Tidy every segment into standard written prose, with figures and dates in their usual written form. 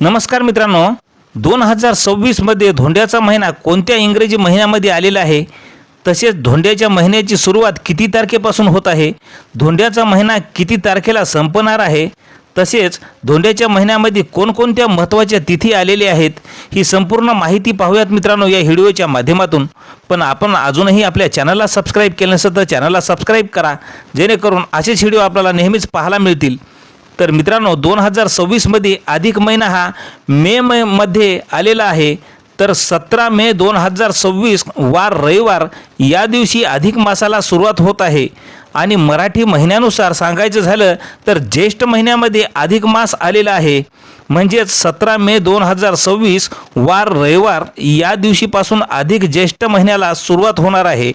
नमस्कार मित्रांनो, 2026 मध्ये धोंड्याचा महिना कोणत्या इंग्रजी महिन्यामध्ये आलेला आहे, तसेच धोंड्याच्या महिन्याची सुरुवात किती तारखेपासून होत आहे, धोंड्याचा महिना किती तारखेला संपणार आहे, तसेच धोंड्याच्या महिन्यामध्ये कोणकोणत्या महत्त्वाच्या तिथी आलेल्या आहेत, ही संपूर्ण माहिती पाहूयात मित्रांनो या व्हिडिओच्या माध्यमातून। पण आपण अजूनही आपल्या चॅनलला सबस्क्राइब केलं नसेल तर चॅनलला सबस्क्राइब करा, जेणेकरून असेच व्हिडिओ आपल्याला नेहमीच पाहायला मिळतील। तर मित्रांनो, 2026 मध्ये अधिक महिना हा मे मध्ये आलेला आहे। तर 17 मे 2026 वार रविवार या दिवशी अधिक मासाला सुरुवात होत आहे आणि मराठी महिन्यानुसार सांगायचं झालं तर ज्येष्ठ महिन्यामध्ये अधिक मास आलेला आहे। म्हणजेच 17 मे 2026 वार रविवार या दिवशीपासून अधिक ज्येष्ठ महिन्याला सुरुवात होणार आहे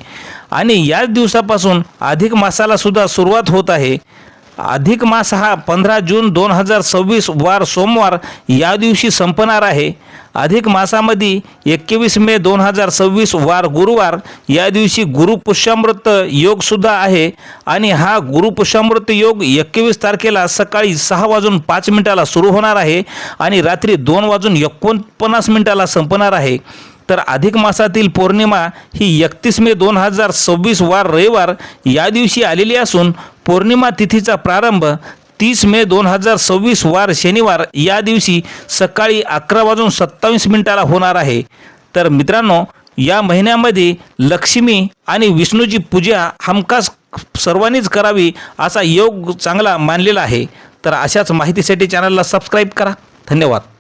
आणि याच दिवसापासून अधिक मासाला सुद्धा सुरुवात होत आहे। अधिक मास हा 15 जून 2026 वार सोमवार या दिवशी संपणार आहे। अधिक मासामध्ये 21 मे 2026 वार गुरुवार या दिवशी गुरुपुष्यामृत योग सुद्धा आहे आणि हा गुरुपुष्यामृत योग 21 तारखेला सकाळी 6:05 सुरू होणार आहे आणि रात्री 2:49 संपणार आहे। तर अधिक मासातील पौर्णिमा ही 31 मे 2026 वार रविवार या दिवशी आलेली असून पौर्णिमा तिथीचा प्रारंभ 30 मे 2026 वार शनिवार या दिवशी सकाळी 11:27 होणार आहे। तर मित्रांनो, या महिन्यामध्ये लक्ष्मी आणि विष्णूची पूजा हमखास सर्वांनीच करावी असा योग चांगला मानलेला आहे। तर अशाच माहितीसाठी चॅनलला सबस्क्राइब करा। धन्यवाद।